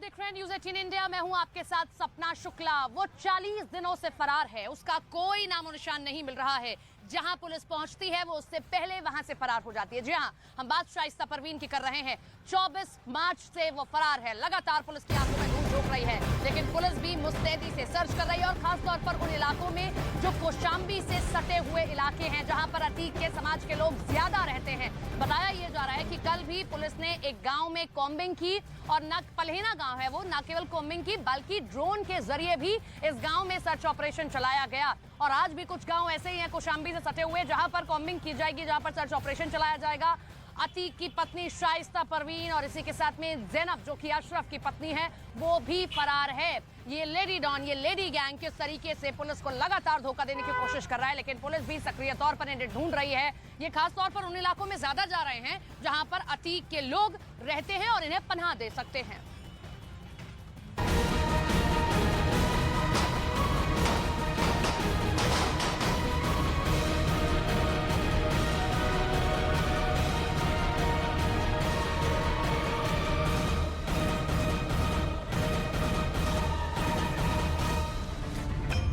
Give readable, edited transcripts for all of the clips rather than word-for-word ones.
देख रहे हैं न्यूज 18 इंडिया। मैं हूं आपके साथ सपना शुक्ला। वो 40 दिनों से फरार है, उसका कोई नामो निशान नहीं मिल रहा है। जहां पुलिस पहुंचती है वो उससे पहले वहां से फरार हो जाती है। जी हां, हम बात शाइस्ता परवीन की कर रहे हैं। 24 मार्च से वो फरार है। लगातार पुलिस की आंखों में धूल झोंक रही है, लेकिन पुलिस भी मुस्तैदी से सर्च कर रही है, और खासतौर पर उन इलाकों में जो कौशांबी से सटे हुए इलाके हैं, जहां पर अतीक के समाज के लोग ज्यादा रहते हैं। बताया यह जा रहा है कि कल भी पुलिस ने एक गांव में कॉम्बिंग की, और पलहेना गांव है वो, न केवल कॉम्बिंग की बल्कि ड्रोन के जरिए भी इस गांव में सर्च ऑपरेशन चलाया गया। और आज भी कुछ गांव ऐसे ही हैं कौशांबी से सटे हुए, जहां पर कॉम्बिंग की जाएगी, जहां पर सर्च ऑपरेशन चलाया जाएगा। अतीक की पत्नी शाइस्ता परवीन और इसी के साथ में जैनब, जो कि अशरफ की पत्नी है, वो भी फरार है। ये लेडी डॉन, ये लेडी गैंग किस तरीके से पुलिस को लगातार धोखा देने की कोशिश कर रहा है, लेकिन पुलिस भी सक्रिय तौर पर इन्हें ढूंढ रही है। ये खास तौर पर उन इलाकों में ज्यादा जा रहे हैं जहां पर अतीक के लोग रहते हैं और इन्हें पनाह दे सकते हैं।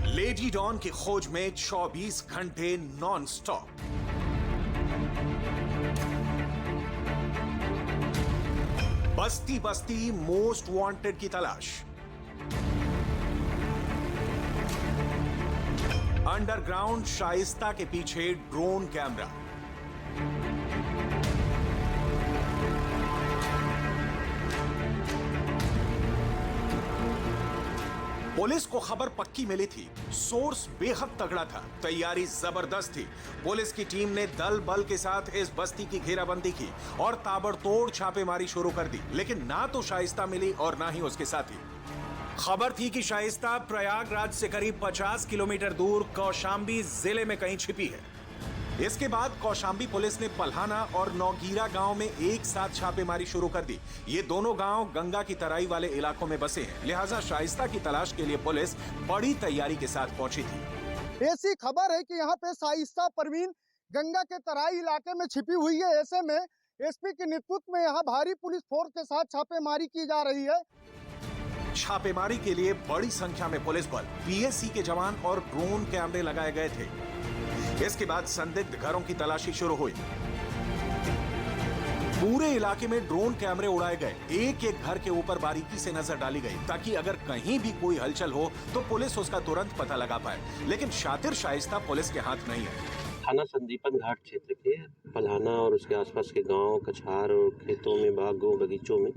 लेडी डॉन की खोज में 24 घंटे नॉन स्टॉप। बस्ती बस्ती मोस्ट वांटेड की तलाश। अंडरग्राउंड शाइस्ता के पीछे ड्रोन कैमरा। पुलिस को खबर पक्की मिली थी, सोर्स बेहद तगड़ा था, तैयारी जबरदस्त थी। पुलिस की टीम ने दल बल के साथ इस बस्ती की घेराबंदी की और ताबड़तोड़ छापेमारी शुरू कर दी, लेकिन ना तो शाइस्ता मिली और ना ही उसके साथी। खबर थी कि शाइस्ता प्रयागराज से करीब 50 किलोमीटर दूर कौशांबी जिले में कहीं छिपी है। इसके बाद कौशांबी पुलिस ने पलहाना और नौगीरा गांव में एक साथ छापेमारी शुरू कर दी। ये दोनों गांव गंगा की तराई वाले इलाकों में बसे हैं, लिहाजा शाइस्ता की तलाश के लिए पुलिस बड़ी तैयारी के साथ पहुंची थी। ऐसी खबर है कि यहाँ पे शाइस्ता परवीन गंगा के तराई इलाके में छिपी हुई है। ऐसे में एसपी के नेतृत्व में यहाँ भारी पुलिस फोर्स के साथ छापेमारी की जा रही है। छापेमारी के लिए बड़ी संख्या में पुलिस बल, पीएसी के जवान और ड्रोन कैमरे लगाए गए थे। इसके बाद संदिग्ध घरों की तलाशी शुरू हुई। पूरे इलाके में ड्रोन कैमरे उड़ाए गए, एक एक घर के ऊपर बारीकी से नजर डाली गई, ताकि अगर कहीं भी कोई हलचल हो तो पुलिस उसका तुरंत पता लगा पाए। लेकिन शातिर शाइस्ता पुलिस के हाथ नहीं है। थाना संदीपन घाट क्षेत्र के पलहाना और उसके आसपास के गांव, कछार और खेतों में, बागों, बगीचों में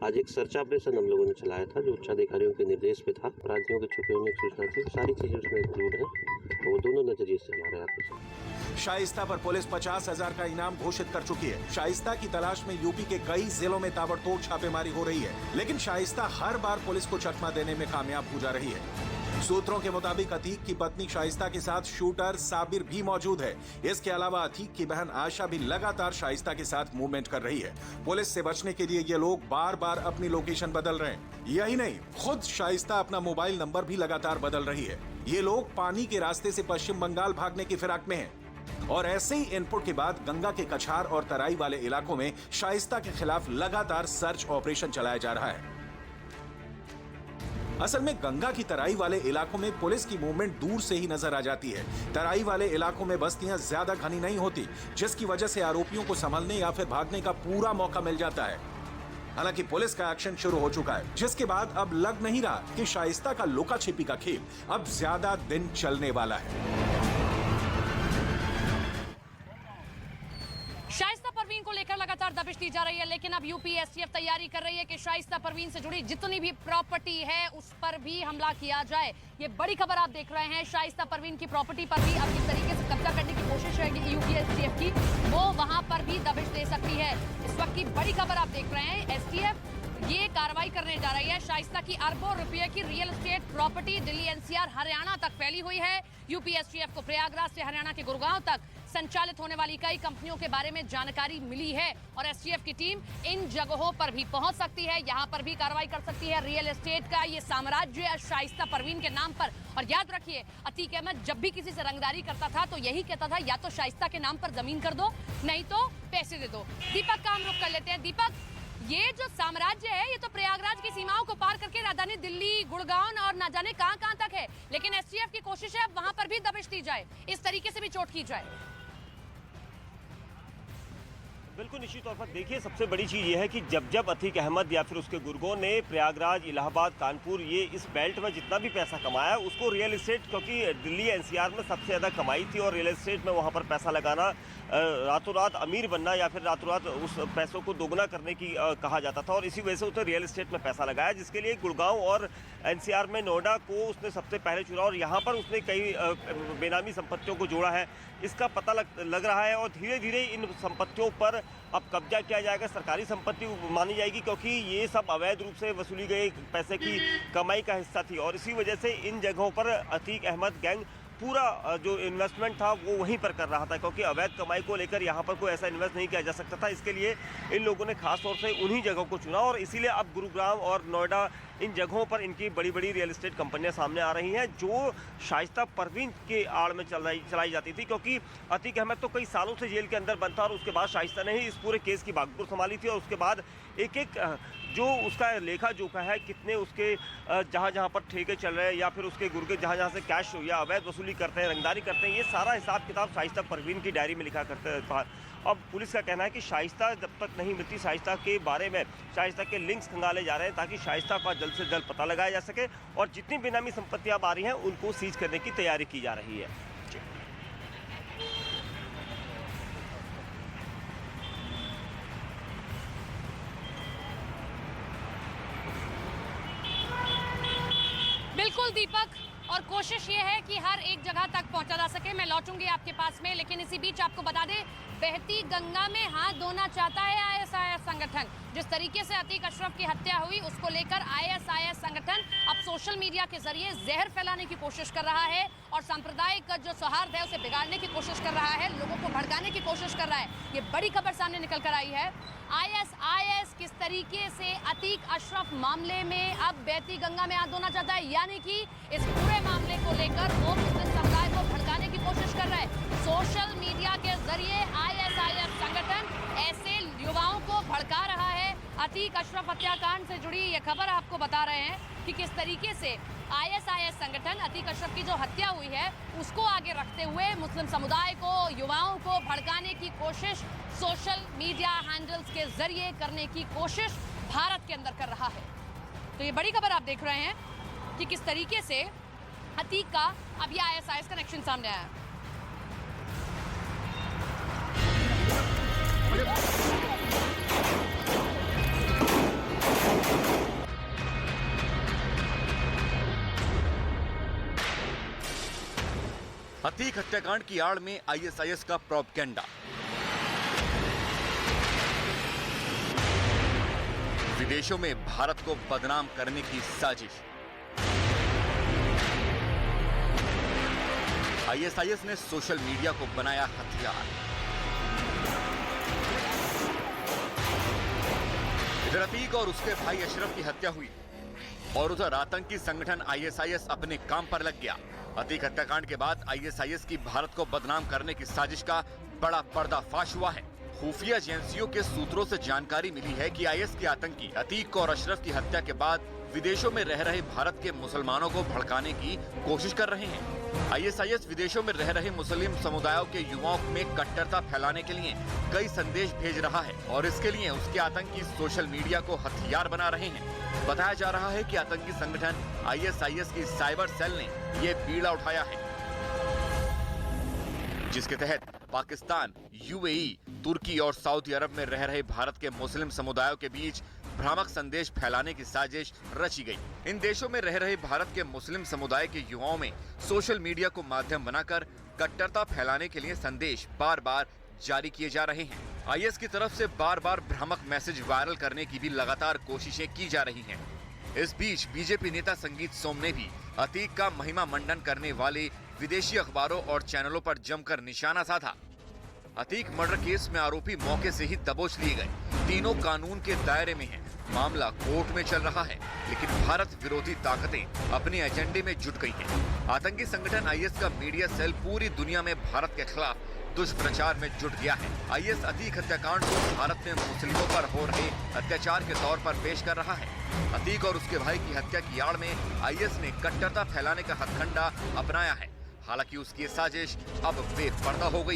आज एक सर्च ऑपरेशन हम लोगों ने चलाया था, जो उच्चाधिकारियों के निर्देश पे था। अपराधियों के छुपे होने की सूचना थी, सारी चीजें उसमें इंक्लूड है, तो वो दोनों नजरिए से हमारे यहाँ। शाइस्ता पर पुलिस 50,000 का इनाम घोषित कर चुकी है। शाइस्ता की तलाश में यूपी के कई जिलों में ताबड़तोड़ छापेमारी हो रही है, लेकिन शाइस्ता हर बार पुलिस को चकमा देने में कामयाब हो जा रही है। सूत्रों के मुताबिक अतीक की पत्नी शाइस्ता के साथ शूटर साबिर भी मौजूद है। इसके अलावा अतीक की बहन आशा भी लगातार शाइस्ता के साथ मूवमेंट कर रही है। पुलिस से बचने के लिए ये लोग बार बार अपनी लोकेशन बदल रहे हैं। यही नहीं, खुद शाइस्ता अपना मोबाइल नंबर भी लगातार बदल रही है। ये लोग पानी के रास्ते से पश्चिम बंगाल भागने की फिराक में हैं। और ऐसे ही इनपुट के बाद गंगा के कछार और तराई वाले इलाकों में शाइस्ता के खिलाफ लगातार सर्च ऑपरेशन चलाया जा रहा है। असल में गंगा की तराई वाले इलाकों में पुलिस की मूवमेंट दूर से ही नजर आ जाती है। तराई वाले इलाकों में बस्तियां ज्यादा घनी नहीं होती, जिसकी वजह से आरोपियों को संभलने या फिर भागने का पूरा मौका मिल जाता है। हालांकि पुलिस का एक्शन शुरू हो चुका है, जिसके बाद अब लग नहीं रहा कि शाइस्ता का लुका छिपी का खेल अब ज्यादा दिन चलने वाला है। शाइस्ता परवीन को लेकर लगातार दबिश दी जा रही है, लेकिन अब यूपी एसटीएफ तैयारी कर रही है कि शाइस्ता परवीन से जुड़ी जितनी भी प्रॉपर्टी है उस पर भी हमला किया जाए। ये बड़ी खबर आप देख रहे हैं। शाइस्ता परवीन की प्रॉपर्टी पर भी अब किस तरीके से कब्जा करने की कोशिश है यूपी एसटीएफ की, वो वहां पर भी दबिश दे सकती है। इस वक्त की बड़ी खबर आप देख रहे हैं। एसटीएफ ये कार्रवाई करने जा रही है। शाइस्ता की अरबों रुपए की real estate property Delhi NCR Haryana तक फैली हुई है। यूपी एसटीएफ को प्रयागराज से हरियाणा के गुड़गांव तक संचालित होने वाली कई कंपनियों के बारे में जानकारी मिली है, और एसटीएफ की टीम इन जगहों पर भी पहुंच सकती है, यहां पर भी कार्रवाई कर सकती है। रियल एस्टेट का ये साम्राज्य शाइस्ता परवीन के नाम पर। और याद रखिए, अतीक अहमद जब भी किसी से रंगदारी करता था तो यही कहता था, या तो शाइस्ता के नाम पर जमीन कर दो, नहीं तो पैसे दे दो। दीपक का हम रुख कर लेते हैं। दीपक, ये जो साम्राज्य है ये तो प्रयागराज की सीमाओं को पार करके राजधानी दिल्ली, गुड़गांव और ना जाने कहां तक है, लेकिन एसटीएफ की कोशिश है अब वहां पर भी दबिश दी जाए, इस तरीके से भी चोट की जाए। बिल्कुल निश्चित तौर पर देखिए, सबसे बड़ी चीज़ ये है कि जब अतीक अहमद या फिर उसके गुर्गों ने प्रयागराज, इलाहाबाद, कानपुर ये इस बेल्ट में जितना भी पैसा कमाया उसको रियल एस्टेट, क्योंकि दिल्ली एनसीआर में सबसे ज़्यादा कमाई थी और रियल एस्टेट में वहाँ पर पैसा लगाना, रातों रात अमीर बनना या फिर रातों रात उस पैसों को दोगुना करने की कहा जाता था, और इसी वजह से उसने रियल एस्टेट में पैसा लगाया, जिसके लिए गुड़गांव और एनसीआर में नोएडा को उसने सबसे पहले चुना और यहाँ पर उसने कई बेनामी संपत्तियों को जोड़ा है, इसका पता लग रहा है। और धीरे धीरे इन संपत्तियों पर अब कब्जा किया जाएगा, सरकारी संपत्ति मानी जाएगी, क्योंकि ये सब अवैध रूप से वसूली गई पैसे की कमाई का हिस्सा थी, और इसी वजह से इन जगहों पर अतीक अहमद गैंग पूरा जो इन्वेस्टमेंट था वो वहीं पर कर रहा था, क्योंकि अवैध कमाई को लेकर यहाँ पर कोई ऐसा इन्वेस्ट नहीं किया जा सकता था। इसके लिए इन लोगों ने खास तौर से उन्हीं जगहों को चुना, और इसीलिए अब गुरुग्राम और नोएडा इन जगहों पर इनकी बड़ी बड़ी रियल एस्टेट कंपनियां सामने आ रही हैं, जो शाइस्ता परवीन के आड़ में चलाई जाती थी, क्योंकि अतीक अहमद तो कई सालों से जेल के अंदर बंद था और उसके बाद शाइस्ता ने ही इस पूरे केस की बागडोर संभाली थी, और उसके बाद एक एक जो उसका लेखा जोखा है, कितने उसके जहाँ पर ठेके चल रहे हैं या फिर उसके गुर्गे जहाँ से कैश या अवैध वसूली करते हैं, रंगदारी करते हैं, ये सारा हिसाब किताब शाइस्ता परवीन की डायरी में लिखा करते था। अब पुलिस का कहना है कि शाइस्ता जब तक नहीं मिलती, शाइस्ता के बारे में शाइस्ता के लिंक्स खंगाले जा रहे हैं ताकि शाइस्ता का जल्द से जल्द पता लगाया जा सके, और जितनी बेनामी संपत्तियां आ रही हैं उनको सीज करने की तैयारी की जा रही है। बिल्कुल दीपक, और कोशिश ये है कि हर एक जगह तक पहुंचा जा सके। मैं लौटूंगी आपके पास में, लेकिन इसी बीच आपको बता दें, बहती गंगा में हाथ धोना चाहता है आईएसआईएस संगठन। जिस तरीके से अतीक अशरफ की हत्या हुई उसको लेकर आईएसआईएस संगठन अब सोशल मीडिया के जरिए जहर फैलाने की कोशिश कर रहा है और सांप्रदायिक जो सौहार्द है उसे बिगाड़ने की कोशिश कर रहा है, लोगों को भड़काने की कोशिश कर रहा है। ये बड़ी खबर सामने निकल कर आई है। आईएसआईएस किस तरीके से अतीक अशरफ मामले में अब बहती गंगा में हाथ धोना चाहता है, यानी कि इस पूरे मामले को लेकर वो मुस्लिम समुदाय को भड़काने की कोशिश कर रहा है। सोशल मीडिया के जरिए आईएसआईएस संगठन ऐसे युवाओं को भड़का रहा है। अतीक अशरफ हत्याकांड से जुड़ी ये खबर आपको बता रहे हैं कि किस तरीके से आईएसआईएस संगठन अतीक अशरफ की जो हत्या हुई है उसको आगे रखते हुए मुस्लिम समुदाय को, युवाओं को भड़काने की कोशिश सोशल मीडिया हैंडल्स के जरिए करने की कोशिश भारत के अंदर कर रहा है। तो ये बड़ी खबर आप देख रहे हैं कि किस तरीके से अतीक का अब ये आईएसआईएस कनेक्शन सामने आया है। अतीक हत्याकांड की आड़ में आईएसआईएस का प्रोपगेंडा। विदेशों में भारत को बदनाम करने की साजिश। आईएसआईएस ने सोशल मीडिया को बनाया हथियार। इधर अतीक और उसके भाई अशरफ की हत्या हुई और उधर आतंकी संगठन आईएसआईएस अपने काम पर लग गया। अतीक हत्याकांड के बाद आईएसआईएस की भारत को बदनाम करने की साजिश का बड़ा पर्दाफाश हुआ है। खुफिया एजेंसियों के सूत्रों से जानकारी मिली है कि आईएस के आतंकी अतीक और अशरफ की हत्या के बाद विदेशों में रह रहे भारत के मुसलमानों को भड़काने की कोशिश कर रहे हैं। आईएसआईएस विदेशों में रह रहे मुस्लिम समुदायों के युवाओं में कट्टरता फैलाने के लिए कई संदेश भेज रहा है और इसके लिए उसके आतंकी सोशल मीडिया को हथियार बना रहे हैं। बताया जा रहा है कि आतंकी संगठन आईएसआईएस की साइबर सेल ने ये बीड़ा उठाया है, जिसके तहत पाकिस्तान, यूएई, तुर्की और सऊदी अरब में रह रहे भारत के मुस्लिम समुदायों के बीच भ्रामक संदेश फैलाने की साजिश रची गई। इन देशों में रह रहे भारत के मुस्लिम समुदाय के युवाओं में सोशल मीडिया को माध्यम बनाकर कट्टरता फैलाने के लिए संदेश बार बार जारी किए जा रहे हैं। आईएस की तरफ से बार बार भ्रामक मैसेज वायरल करने की भी लगातार कोशिशें की जा रही हैं। इस बीच बीजेपी नेता संगीत सोम ने भी अतीक का महिमा मंडन करने वाले विदेशी अखबारों और चैनलों पर जमकर निशाना साधा। अतीक मर्डर केस में आरोपी मौके से ही दबोच लिए गए। तीनों कानून के दायरे में हैं। मामला कोर्ट में चल रहा है, लेकिन भारत विरोधी ताकतें अपने एजेंडे में जुट गई हैं। आतंकी संगठन आईएस का मीडिया सेल पूरी दुनिया में भारत के खिलाफ दुष्प्रचार में जुट गया है। आईएस अतीक हत्याकांड को भारत में मुस्लिमों पर हो रहे अत्याचार के तौर पर पेश कर रहा है। अतीक और उसके भाई की हत्या की आड़ में आईएस ने कट्टरता फैलाने का हथकंडा अपनाया है। हालांकि उसकी ये साजिश अब बेपर्दा हो गई।